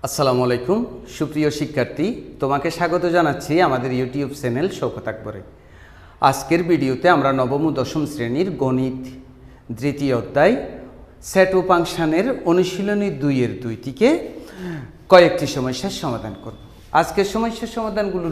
আসসালামু আলাইকুম সুপ্রিয় শিক্ষার্থী, তোমাকে স্বাগত জানাচ্ছি আমাদের ইউটিউব চ্যানেল শওকত আকবরে। আজকের ভিডিওতে আমরা নবম ও দশম শ্রেণীর গণিত দ্বিতীয় অধ্যায় সেট ও ফাংশনের অনুশীলনী 2-এর 2 থেকে কয়েকটি সমস্যার সমাধান করব। আজকের সমস্যার সমাধানগুলো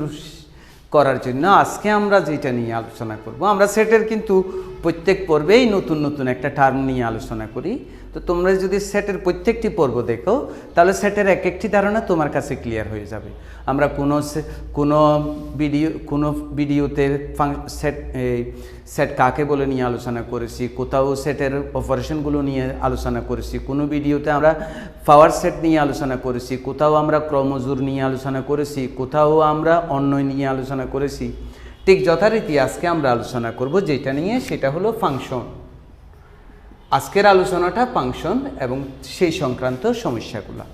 করার জন্য আজকে আমরা যেটা নিয়ে আলোচনা করব, আমরা সেটের কিন্তু প্রত্যেক পর্বেই নতুন নতুন একটা টার্ম নিয়ে আলোচনা করি। তো তোমরা যদি সেটের প্রত্যেকটি পর্ব দেখো তাহলে সেটের এক একটি ধারণা তোমার কাছে ক্লিয়ার হয়ে যাবে। আমরা কোনো ভিডিওতে সেট কাকে বলে নিয়ে আলোচনা করেছি, কোথাও সেটের অপারেশনগুলো নিয়ে আলোচনা করেছি, কোনো ভিডিওতে আমরা পাওয়ার সেট নিয়ে আলোচনা করেছি, কোথাও আমরা ক্রমজোড় নিয়ে আলোচনা করেছি, কোথাও আমরা অন্যয় নিয়ে আলোচনা করেছি। ঠিক যথারীতি আজকে আমরা আলোচনা করব যেটা নিয়ে, সেটা হলো ফাংশন। আজকের আলোচনাটা ফাংশন এবং সেই সংক্রান্ত সমস্যাগুলো।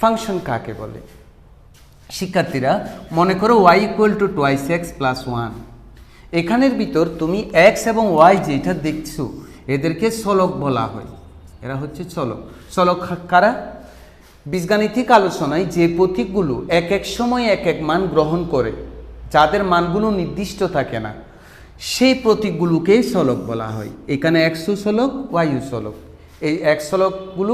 ফাংশন কাকে বলে? শিক্ষার্থীরা মনে করো y = 2x + 1। এখানের ভিতর তুমি x এবং y যেটা দেখছো এদেরকে চলক বলা হয়। এরা হচ্ছে চলক। চলক কারা? বীজগাণিতিক আলোচনায় যে প্রতীকগুলো এক এক সময় এক এক মান গ্রহণ করে, যাদের মানগুলো নির্দিষ্ট থাকে না, সেই প্রতীকগুলোকে চলক বলা হয়। এখানে x চলক, y চলক। এই x চলকগুলো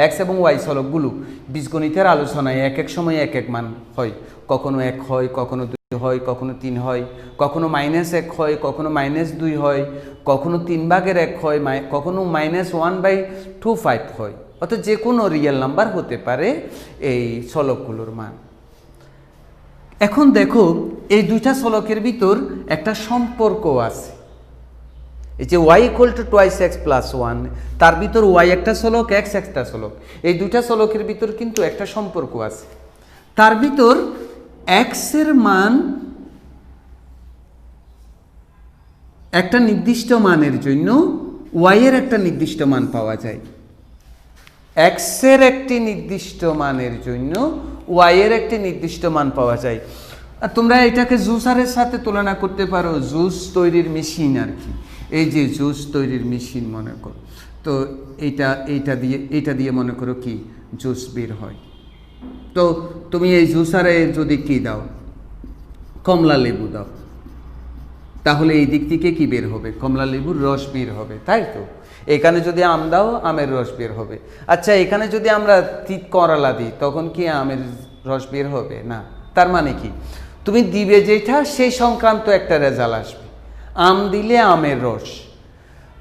x এবং y চলকগুলো বীজগণিতের আলোচনায় এক এক সময় এক এক মান হয়। কখনো 1 হয়, কখনো 2 হয়, কখনো 3 হয়, কখনো -1 হয়, কখনো -2 হয়, কখনো 3/1 হয়, কখনো -1/25 হয়। অর্থাৎ যে কোনো রিয়েল নাম্বার হতে পারে এই চলকগুলোর মান। এখন দেখো এই দুইটা চলকের ভিতর একটা সম্পর্ক আছে। এই যে y = 2x + 1, তার ভিতর y একটা চলক, x একটা চলক। এই দুইটা চলকের ভিতর কিন্তু একটা সম্পর্ক আছে। তার ভিতর x এর মান একটা নির্দিষ্ট মানের জন্য y এর একটা নির্দিষ্ট মান পাওয়া যায়। x এর একটি নির্দিষ্ট মানের জন্য y এর একটি নির্দিষ্ট মান পাওয়া যায়। আর তোমরা এটাকে জুসারের সাথে তুলনা করতে পারো, জুস তৈরির মেশিন আর কি। এই যে জুস তৈরির মেশিন মনে করো, তো এইটা দিয়ে মনে করো কি জুস বের হয়। তো তুমি এই জুসারে যদি কি দাও, কমলা লেবু দাও, তাহলে এই দিক থেকে কি বের হবে? কমলা লেবুর রস বের হবে, তাই তো? এখানে যদি আম দাও, আমের রস বের হবে। আচ্ছা, এখানে যদি আমরা তিত করলা দিই, তখন কি আমের রস বের হবে? না। তার মানে কি, তুমি দিবে যেটা সেই সংক্রান্ত একটা রেজাল্ট আসবে। আম দিলে আমের রস,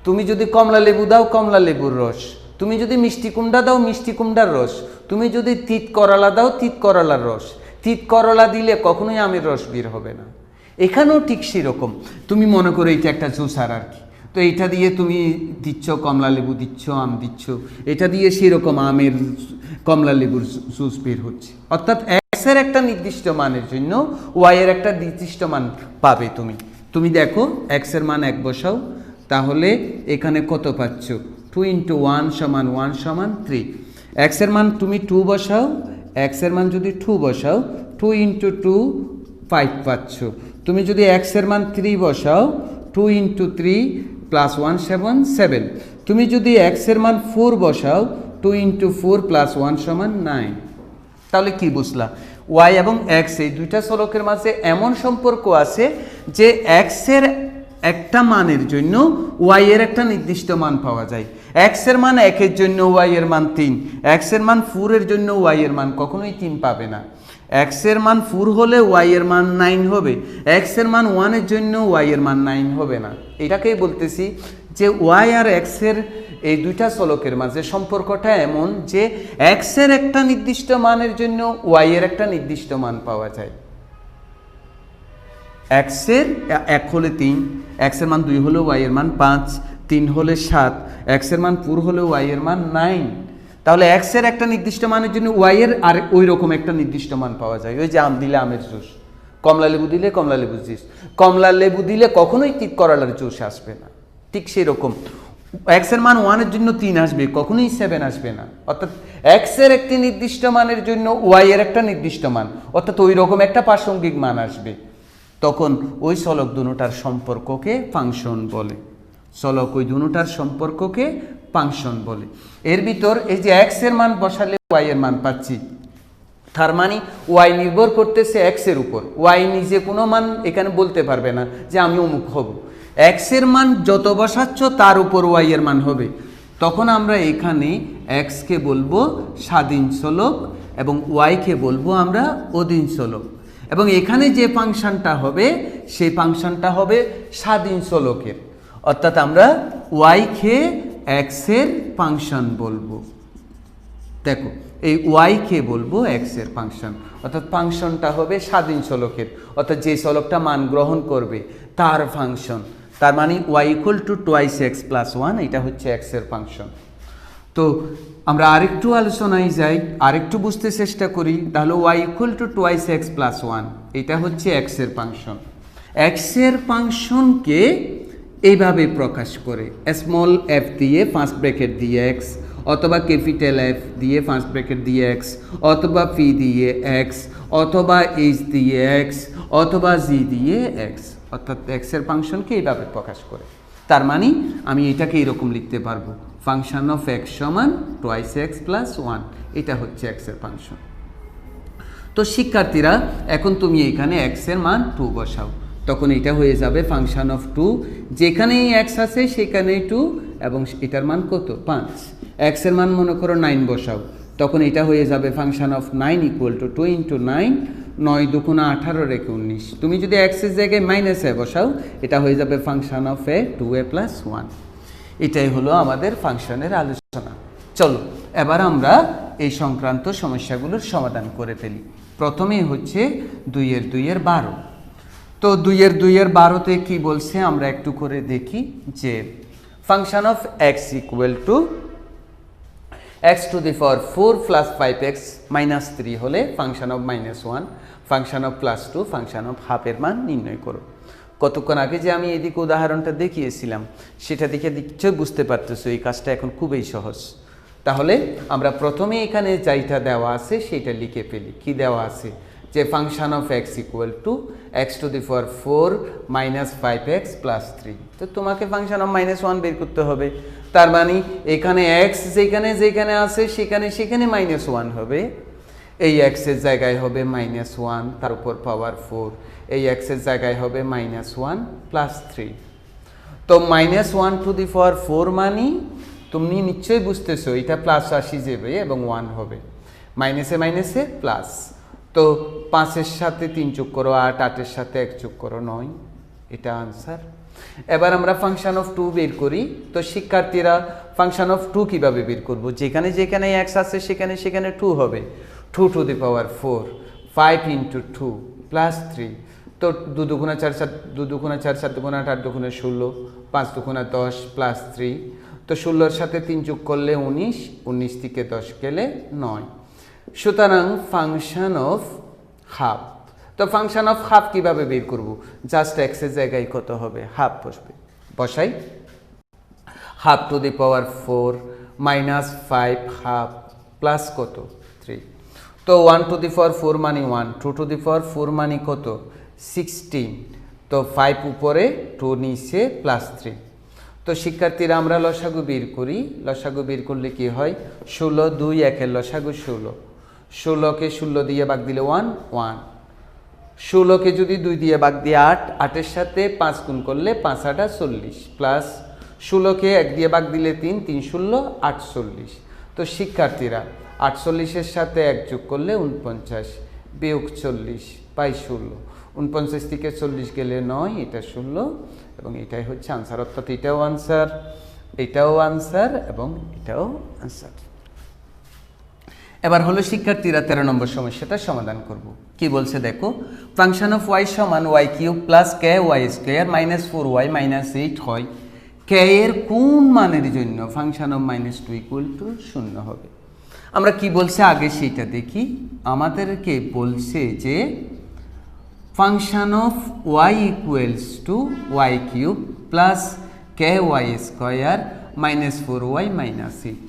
তুমি যদি কমলা লেবু দাও কমলা লেবুর রস, তুমি যদি মিষ্টি কুমড়া দাও মিষ্টি কুমড়ার রস, তুমি যদি তিত করলা দাও তিত করলার রস। তিত করলা দিলে কখনোই আমের রস বের হবে না। এখানেও ঠিক সেরকম। তুমি মনে করো এটা একটা জুসার আর কি, তো এটা দিয়ে তুমি দিচ্ছ কমলা লেবু, দিচ্ছ আম দিচ্ছ, এটা দিয়ে সেরকম আমের কমলা লেবুর জুস বের হচ্ছে। অর্থাৎ x এর একটা নির্দিষ্ট মানের জন্য y এর একটা নির্দিষ্ট মান পাবে। তুমি দেখো x এর মান 1 বসাও, তাহলে এখানে কত পাচ্ছ? 2 × 1 = 1 = 3। x এর মান তুমি 2 বসাও, x এর মান যদি 2 বসাও, 2 × 2 5 পাচ্ছ। তুমি যদি x এর মান 3 বসাও, 2 × 3 + 1 = 7। তুমি যদি x এর মান 4 বসাও, 2 × 4 + 1 = 9। তাহলে কি বুঝলা? y এবং x এই দুইটা চলকের মাঝে এমন সম্পর্ক আছে যে x এর একটা মানের জন্য y এর একটা নির্দিষ্ট মান পাওয়া যায়। x এর মান 1 এর জন্য y এর মান 3, x এর মান 4 এর জন্য y এর মান কখনোই 3 পাবে না। x এর মান 4 হলে y এর মান 9 হবে, x এর মান 1 এর জন্য y এর মান 9 হবে না। এটাকেই বলতেছি যে y আর x এর এই দুইটা চলকের মাঝে সম্পর্কটা এমন যে x এর একটা নির্দিষ্ট মানের জন্য y এর একটা নির্দিষ্ট মান পাওয়া যায়। x এর 1 হলে 3, x এর মান 2 হলে y এর মান 5, 3 হলে 7, x এর মান 4 হলে y এর মান 9। তাহলে x এর একটা নির্দিষ্ট মানের জন্য y এর আর ওই রকম একটা নির্দিষ্ট মান পাওয়া যায়। ওই যে আম দিলে আমের জুস, কমলা লেবু দিলে কমলা লেবুর জুস। কমলা লেবু দিলে কখনোই তিত করলার জুস আসবে না। ঠিক সেই রকম x এর মান 1 এর জন্য 3 আসবে, কখনোই 7 আসবে না। অর্থাৎ x এর একটি নির্দিষ্ট মানের জন্য y এর একটা নির্দিষ্ট মান, অর্থাৎ ওই রকম একটা প্রাসঙ্গিক মান আসবে। তখন ওই চলক দুটোটার সম্পর্ককে ফাংশন বলে। চলক ওই দুটোটার সম্পর্ককে ফাংশন বলে। এর ভিতর এই যে x এর মান বসালে y এর মান পাচ্ছি, তার মানে ওয়াই নির্ভর করতেছে এক্স এর উপর। ওয়াই নিজে কোনো মান এখানে বলতে পারবে না যে আমি অমুক হব। এক্স এর মান যত বসাচ্ছ তার উপর ওয়াই এর মান হবে। তখন আমরা এখানে এক্সকে বলবো স্বাধীন চলক এবং ওয়াইকে বলবো আমরা অধীন চলক, এবং এখানে যে ফাংশনটা হবে সেই ফাংশনটা হবে স্বাধীন চলকের, অর্থাৎ আমরা ওয়াইকে এক্সের ফাংশন বলবো। দেখো এই ওয়াইকে বলবো এক্সের ফাংশন, অর্থাৎ ফাংশনটা হবে স্বাধীন চলকের, অর্থাৎ যে চলকটা মান গ্রহণ করবে তার ফাংশন। তার মানে y equal to twice x plus one, এটা হচ্ছে এক্সের ফাংশন। তো আমরা আরেকটু আলোচনায় যাই, আরেকটু বুঝতে চেষ্টা করি। তাহলে y equal to twice x plus one, এটা হচ্ছে এক্সের ফাংশন। এক্সের ফাংশনকে এইভাবে প্রকাশ করে স্মল এফ দিয়ে ফার্স্ট ব্র্যাকেট দিয়ে এক্স, অথবা ক্যাপিটাল এফ দিয়ে ফার্স্ট ব্র্যাকেট দিয়ে এক্স, অথবা পি দিয়ে এক্স, অথবা এইচ দিয়ে এক্স, অথবা জি দিয়ে এক্স, অর্থাৎ এক্সের ফাংশনকে এইভাবে প্রকাশ করে। তার মানে আমি এটাকে এরকম লিখতে পারবো, ফাংশন অফ এক্স সমান টোয়াইস এক্স প্লাস ওয়ান, এটা হচ্ছে এক্সের ফাংশন। তো শিক্ষার্থীরা এখন তুমি এখানে এক্সের মান 2 বসাও, তখন এটা হয়ে যাবে ফাংশন অফ 2, যেখানেই এক্স আছে সেখানেই 2, এবং এটার মান কত 5। এক্সের মান মনে করো 9 বসাও, তখন এটা হয়ে যাবে function of 9 equal to 2 into 9, 9 দুগুণা 18 রেখে 19। তুমি যদি এক্সের জায়গায় মাইনাস এ বসাও, এটা হয়ে যাবে function of A 2a plus 1। এটাই হলো আমাদের ফাংশনের আলোচনা। চলো এবার আমরা এই সংক্রান্ত সমস্যাগুলোর সমাধান করে ফেলি। প্রথমেই হচ্ছে 2 এর 12। তো 2 এর 12তে কি বলছে আমরা একটু করে দেখি, যে function of x equal to x to the power 4 plus 5x minus 3 হলে function of -1, function of +2, function of হাফের মান নির্ণয় করো। কতক্ষণ আগে যে আমি এদিকে উদাহরণটা দেখিয়েছিলাম সেটা দেখে নিশ্চয়ই বুঝতে পারতেছো এই কাজটা এখন খুবই সহজ। তাহলে আমরা প্রথমে এখানে যেটা দেওয়া আছে সেটা লিখে ফেলি। কি দেওয়া আছে, যে function of x equal to x to the power 4 minus 5x plus 3। তো তোমাকে ফাংশন অফ -1 বের করতে হবে। তার মানে এখানে এক্স যেখানে যেখানে আছে সেখানে সেখানে -1 হবে। এই এক্সের জায়গায় হবে -1, তার উপর পাওয়ার 4। এই এক্সের জায়গায় হবে -1 প্লাস 3। তো -1 টু দি পাওয়ার 4 মানে তুমি নিশ্চয়ই বুঝতেছো এটা প্লাস আসি যাবে এবং 1 হবে, মাইনাসে মাইনাসে প্লাস। তো 5-এর সাথে 3 যোগ করো 8, 8-এর সাথে 1 যোগ করো 9, এটা আনসার। এবার আমরা ফাংশন অফ 2 বের করি। তো শিক্ষার্থীরা ফাংশন অফ 2 কিভাবে বের করব, যেখানে যেখানে এক্স আছে সেখানে সেখানে 2 হবে। 2 two the power 4, 5 into 2 plus 3। তো 2 দুগুণা 4, 2 দুগুণা 4, 7 দুগুণা 8, 8 দুগুণা 16, 5 দুগুণা 10 প্লাস 3। তো 16-এর সাথে 3 যোগ করলে 19, 19 থেকে 10 গেলে 9। সুতরাং ফাংশন অফ হাফ। তো ফাংশন অফ হাফ কিভাবে বের করব, জাস্ট এক্সের জায়গায় কত হবে, হাফ বসবে। বসাই, have to the power 4 minus 5 half plus কত 3। তো 1 টু দি পাওয়ার 4 মানে 1, 2 টু দি পাওয়ার 4 মানে কত 16। তো 5 উপরে 2 নিচে প্লাস 3। তো শিক্ষার্থীরা আমরা লসাগু বের করি। লসাগু বের করলে কি হয়, 16, 2, 1-এর লসাগু 16। 16কে 16 দিয়ে ভাগ দিলে 1, 1। 16কে যদি 2 দিয়ে ভাগ দিয়ে 8, 8-এর সাথে 5 গুণ করলে 5 8 40 প্লাস 16কে 1 দিয়ে ভাগ দিলে 3, 3 16 48। তো শিক্ষার্থীরা 48-এর সাথে 1 যোগ করলে 49 বিয়োগ 40 পাই 16। 49 থেকে 40 গেলে 9, এটা 16, এবং এটাই হচ্ছে আনসার। অর্থাৎ এটাও আনসার, এটাও আনসার এবং এটাও আনসার। এবার হলো শিক্ষার্থীরা 13 নম্বর সমস্যাটা সমাধান করব। কি বলছে দেখো, ফাংশন অফ ওয়াই সমান y cube plus k y square minus 4y minus 8 হয়। কে এর কোন মানের জন্য ফাংশন অফ -2 ইকুয়াল টু 0 হবে। আমরা কি বলছে আগে সেটা দেখি। আমাদেরকে বলছে যে function of y equals to y cube plus k y square minus 4y minus 8।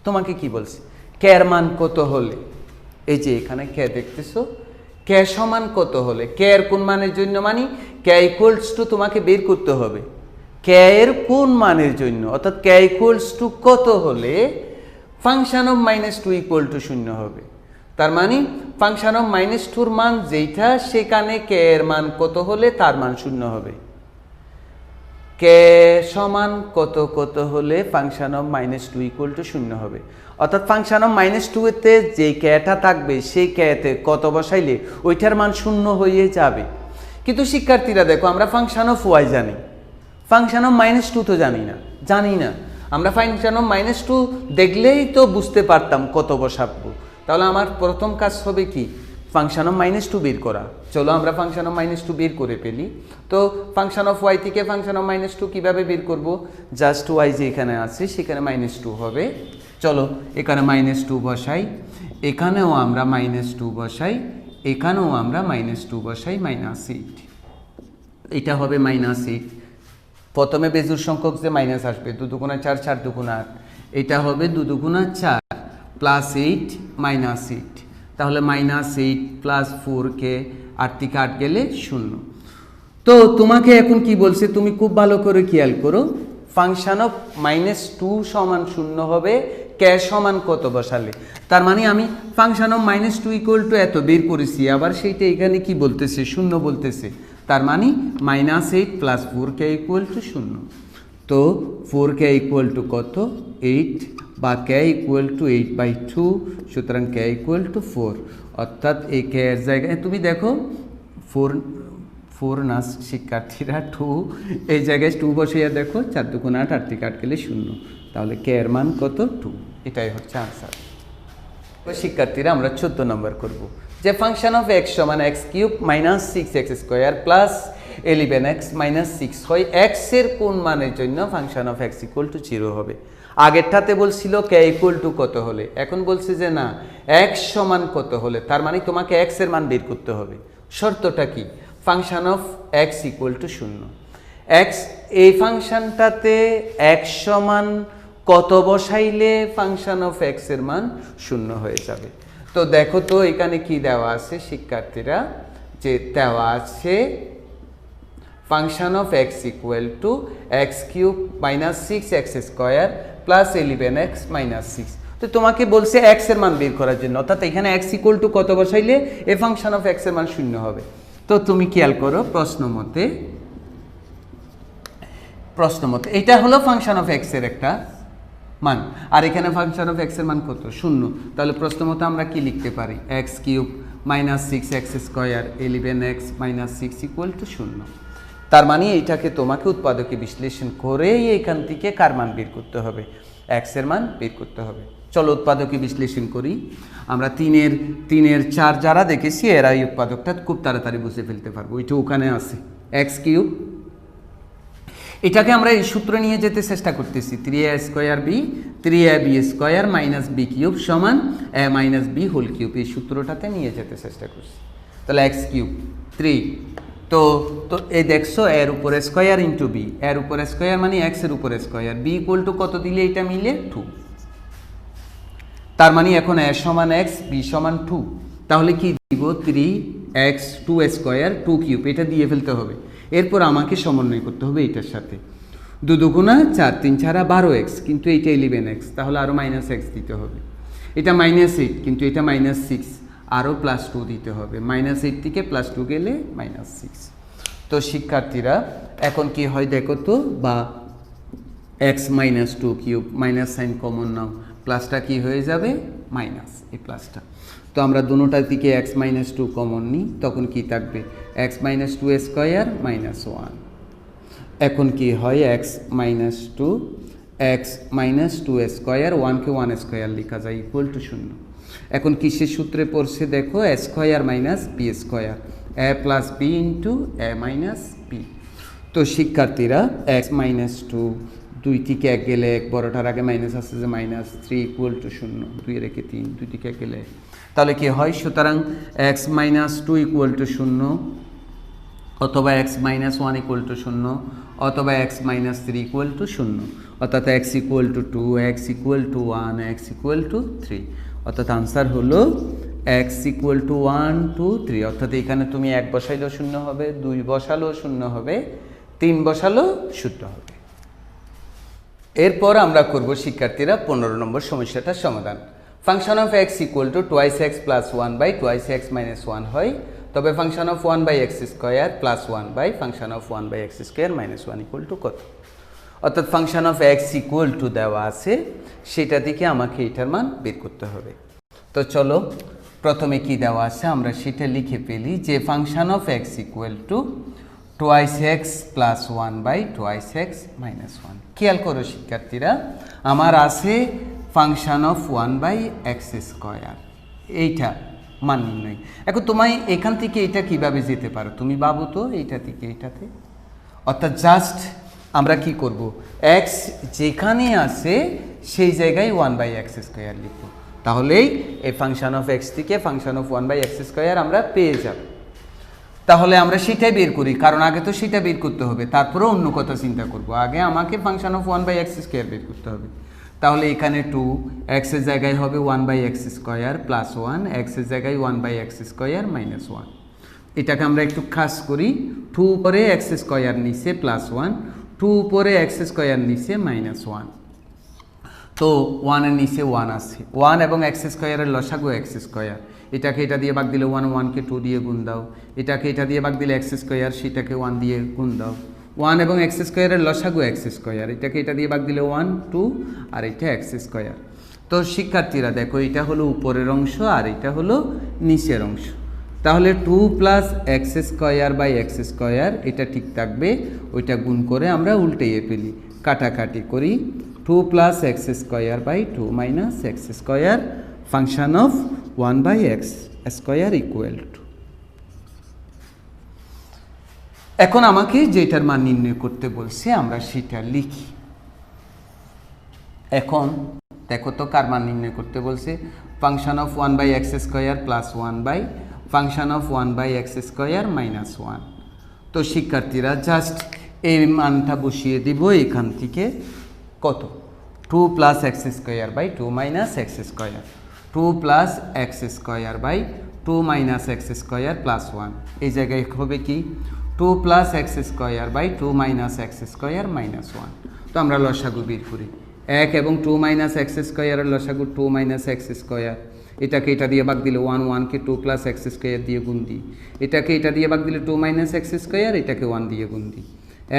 তোমাকে কি বলছে, কে এর মান কত হলে, এই যে এখানে কে দেখতেছো, কে সমান কত হলে, কে এর কোন মানের জন্য, মানে কে ইকুয়ালস টু তোমাকে বের করতে হবে কে এর কোন মানের জন্য, অর্থাৎ কে ইকুয়ালস টু কত হলে ফাংশন অফ -2 ইকুয়াল টু 0 হবে। তার মানে ফাংশন অফ -2 মান যেটা, সেখানে কে এর মান কত হলে তার মান শূন্য হবে। কে সমান কত কত হলে ফাংশন অফ -2 = 0 হবে। অর্থাৎ ফাংশন অফ -2 এতে যে কেটা থাকবে সেই কেতে কত বসাইলে ওইটার মান শূন্য হয়ে যাবে। কিন্তু শিক্ষার্থীরা দেখো, আমরা ফাংশন অফ ওয়াই জানি, ফাংশন অফ -2 তো জানি না। আমরা ফাংশন অফ -2 দেখলেই তো বুঝতে পারতাম কত বসাবো। তাহলে আমার প্রথম কাজ হবে কি, ফাংশন অফ -2 বের করা। চলো আমরা ফাংশন অফ -2 বের করে ফেলি। তো ফাংশন অফ ওয়াই থেকে ফাংশন অফ -2 কীভাবে বের করব? জাস্ট ওয়াই যে এখানে আছে সেখানে -2 হবে। চলো এখানে -2 বসাই, এখানেও আমরা -2 বসাই, এখানেও আমরা -2 বসাই, -8। এটা হবে -8। প্রথমে বেজোড় সংখ্যক যে মাইনাস আসবে, 2 দুগুণা 4, 4 দুগুণা 8, এটা হবে 2 দুগুণা 4 +8 -8। তাহলে -8 + 4কে 8 থেকে 8 গেলে 0। তো তোমাকে এখন কি বলছে, তুমি খুব ভালো করে খেয়াল করো, ফাংশন অফ -2 সমান 0 হবে কে সমান কত বসালে। তার মানে আমি ফাংশন অফ -2 এত বের করেছি, আবার সেইটা এখানে কি বলতেছে, 0 বলতেছে। তার মানে -8 + 4কে = 0। তো 4কে = কত, 8, বা কে = 8/2, সুতরাং কে = 4। অর্থাৎ এই কে এর জায়গায় তুমি দেখো 4 না শিক্ষার্থীরা 2, এই জায়গায় 2 বসিয়ে দেখো, 4 দুগুণা 8, 8 থেকে 8 গেলে 0। তাহলে কে এর মান কত, 2। এটাই হচ্ছে আনসার। শিক্ষার্থীরা আমরা 14 নম্বর করব, যে ফাংশন অফ x সমান x³ - 6x² + 11x - 6 হয় x এর কোন মানের জন্য ফাংশন অফ x = 0 হবে। আগেরটাতে বলছিল কে = কত হলে, এখন বলছে যে না, x সমান কত হলে। তার মানে তোমাকে x এর মান বের করতে হবে। শর্তটা কি, ফাংশন অফ x = 0। x এই ফাংশনটাতে x সমান কত বসাইলে ফাংশন অফ x এর মান 0 হয়ে যাবে। তো দেখো তো এখানে কি দেওয়া আছে শিক্ষার্থীরা, যে দেওয়া আছে function of x = x³ - 6x² + 11x - 6। তো তোমাকে বলছে x এর মান বের করার জন্য, অর্থাৎ এখানে x = কত বসাইলে এই ফাংশন অফ x এর মান 0 হবে। তো তুমি খেয়াল করো, প্রশ্ন মতে এটা হলো ফাংশন অফ x এর একটা মান, আর এখানে ফাংশন অফ x এর মান কত, 0। তাহলে প্রশ্ন মতে আমরা কি লিখতে পারি, x³ - 6x² 11x - 6 = 0। তার মানে এইটাকে তোমাকে উৎপাদকে বিশ্লেষণ করেই এখান থেকে কার মান বের করতে হবে, x এর মান বের করতে হবে। চলো উৎপাদকে বিশ্লেষণ করি। আমরা 3-এর 4 যারা দেখেছি এরা এই উৎপাদকটা খুব তাড়াতাড়ি বুঝে ফেলতে পারবো। ওইটা ওখানে আছে x³, এটাকে আমরা এই সূত্র নিয়ে যেতে চেষ্টা করতেছি, 3a² b 3ab² - b³ = a - b3। এই সূত্রটাতে নিয়ে যেতে চেষ্টা করছি। তাহলে x³ 3, তো এই দেখছো এর উপরে স্কয়ার ইন্টু বি, এর উপরে স্কয়ার মানে x এর উপরে স্কয়ার, b = কত দিলে এটা মিলে 2। তার মানে এখন a সমান x, b সমান 2। তাহলে কি দিব, 3x 2² 2³ এটা দিয়ে ফেলতে হবে। এরপর আমাকে সমন্বয় করতে হবে এটার সাথে, 2 দুগুণা 4, 3 ছাড়া 12x, কিন্তু এইটা 11x, তাহলে আরও -x দিতে হবে। এটা -8, কিন্তু এটা -6, আরও +2 দিতে হবে। -8 থেকে +2 গেলে -6। তো শিক্ষার্থীরা এখন কি হয় দেখো তো, বা x - 2³ মাইনাস সাইন কমন নাও, প্লাসটা কি হয়ে যাবে, মাইনাস, এই প্লাসটা। তো আমরা দুটোটার দিকে x - 2 কমন নিই, তখন কি থাকবে, x - 2² - 1। এখন কি হয়, x - 2 1কে 1² লেখা যায় = 0। এখন কিসের সূত্রে পড়ছে দেখো, a² - b², a + b * a - b। তো শিক্ষার্থীরা x - 2 2 থেকে 1 গেলে 1, বড়টার আগে মাইনাস আছে যে -3 = 0, 2 রেখে 3, 2 থেকে 1 গেলে 1। তাহলে কি হয়, সুতরাং x - 2 = 0, অথবা x - 1 = 0, অথবা x - 3 = 0, অর্থাৎ x = 2, x = 1, x = 3। অর্থাৎ আনসার হলো x = 1 2 3। অর্থাৎ এখানে তুমি 1 বসাইলেও 0 হবে, 2 বসালেও 0 হবে, 3 বসালেও 0 হবে। এরপর আমরা করব শিক্ষার্থীরা 15 নম্বর সমস্যাটার সমাধান। Function of x equal to twice x plus one by twice x minus one হয়, তবে function of one by x square plus one by function of one by x square minus one equal to কত? অর্থাৎ function of x equal to দেওয়া আছে, সেটা থেকে আমাকে এটার মান বের করতে হবে। তো চলো প্রথমে কি দেওয়া আছে আমরা সেটা লিখে ফেলি, যে function of x equal to twice x plus one by twice x minus one. খেয়াল করো শিক্ষার্থীরা, আমার আছে function of one by x square, এইটা মান নির্ণয়। এখন তোমায় এখান থেকে এটা কিভাবে যেতে পারো তুমি ভাবো তো, এইটা থেকে এইটাতে। অর্থাৎ জাস্ট আমরা কি করব, এক্স যেখানে আছে সেই জায়গায় ওয়ান বাই এক্স স্কোয়ার লিখব, তাহলেই এই ফাংশন অফ এক্স থেকে function of one by x square আমরা পেয়ে যাব। তাহলে আমরা সেটাই বের করি, কারণ আগে তো সেটা বের করতে হবে, তারপরে অন্য কথা চিন্তা করব। আগে আমাকে function of one by x square বের করতে হবে। তাহলে এখানে টু, এক্সের জায়গায় হবে one by x square plus one, এক্সের জায়গায় one by x square minus one. এটাকে আমরা একটু খাস করি, টু উপরে এক্স স্কোয়ার নিচে প্লাস ওয়ান, টু উপরে এক্স স্কোয়ার নিচে মাইনাস ওয়ান। তো ওয়ানের নিচে ওয়ান আছে, ওয়ান এবং এক্স স্কোয়ারের লসাগু এক্স স্কোয়ার, এটাকে এটা দিয়ে ভাগ দিলে ওয়ান, ওয়ানকে টু দিয়ে গুণ দাও, এটাকে এটা দিয়ে ভাগ দিলে এক্স স্কোয়ার, সেটাকে ওয়ান দিয়ে গুণ দাও। ওয়ান এবং এক্স স্কোয়ারের লসাগু এক্স স্কোয়ার, এটাকে এটা দিয়ে ভাগ দিলে ওয়ান, টু, আর এটা এক্স স্কোয়ার। তো শিক্ষার্থীরা দেখো, এটা হলো উপরের অংশ আর এটা হলো নিচের অংশ। তাহলে two plus x square by x square এটা ঠিক থাকবে, ওইটা গুণ করে আমরা উল্টেয়ে ফেলি, কাটাকাটি করি। Two plus x square by two minus x square function of one by x square equal to. এখন আমাকে যেটার মান নির্ণয় করতে বলছে আমরা সেটা লিখি। এখন দেখো তো কার মান নির্ণয় করতে বলছে, function of one by x square plus one by function of one by x square minus one. তো শিক্ষার্থীরা জাস্ট এই মানটা বসিয়ে দিব এখান থেকে, কত? Two plus x square by two minus x square, two plus x square by two minus x square plus one. এই জায়গায় হবে কি, two plus x square by two minus x square minus one. তো আমরা লসাগু বের করি, এক এবং টু মাইনাস এক্স স্কোয়ারের লসাগু টু মাইনাস এক্স স্কোয়ার, এটাকে এটা দিয়ে ভাগ দিলে ওয়ান, ওয়ানকে টু প্লাস এক্স স্কোয়ার দিয়ে গুণ দিই, এটাকে এটা দিয়ে ভাগ দিলে টু মাইনাস এক্স স্কোয়ার, এটাকে ওয়ান দিয়ে গুণ দিই।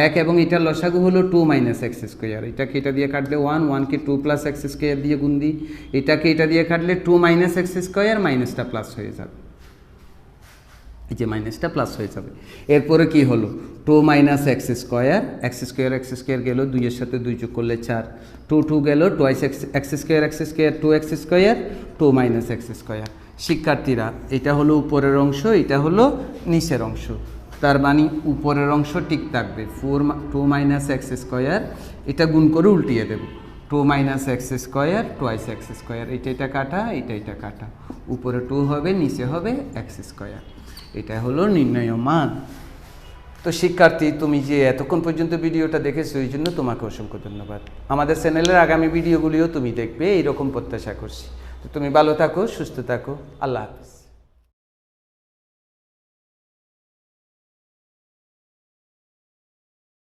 এক এবং এটার লসাগু হলো টু মাইনাস এক্স স্কোয়ার, এটাকে এটা দিয়ে কাটলে ওয়ান, ওয়ানকে টু প্লাস এক্স স্কোয়ার দিয়ে গুণ দিই, এটাকে এটা দিয়ে কাটলে টু মাইনাস এক্স স্কোয়ার, মাইনাসটা প্লাস হয়ে যাবে, এই যে মাইনাসটা প্লাস হয়ে যাবে। এরপরে কি হলো, টু মাইনাস এক্স স্কোয়ার গেল, দুইয়ের সাথে দুই যোগ করলে চার, টু টু গেল, twice x square two x square, two minus x square. শিক্ষার্থীরা এটা হলো উপরের অংশ, এটা হলো নিচের অংশ, তার মানে উপরের অংশ ঠিক থাকবে, টু মাইনাস এক্স স্কোয়ার, এটা গুণ করে উল্টিয়ে দেব, two minus x square twice x square, এটা কাটা, এটা কাটা, উপরে টু হবে, নিচে হবে এক্স স্কোয়ার। এটা হলো নির্ণয় মান। তো শিক্ষার্থী, তুমি যে এতক্ষণ পর্যন্ত ভিডিওটা দেখেছো এই জন্য তোমাকে অসংখ্য ধন্যবাদ। আমাদের চ্যানেলের আগামী ভিডিওগুলিও তুমি দেখবে এইরকম প্রত্যাশা করছি। তো তুমি ভালো থাকো, সুস্থ থাকো, আল্লাহ হাফেজ।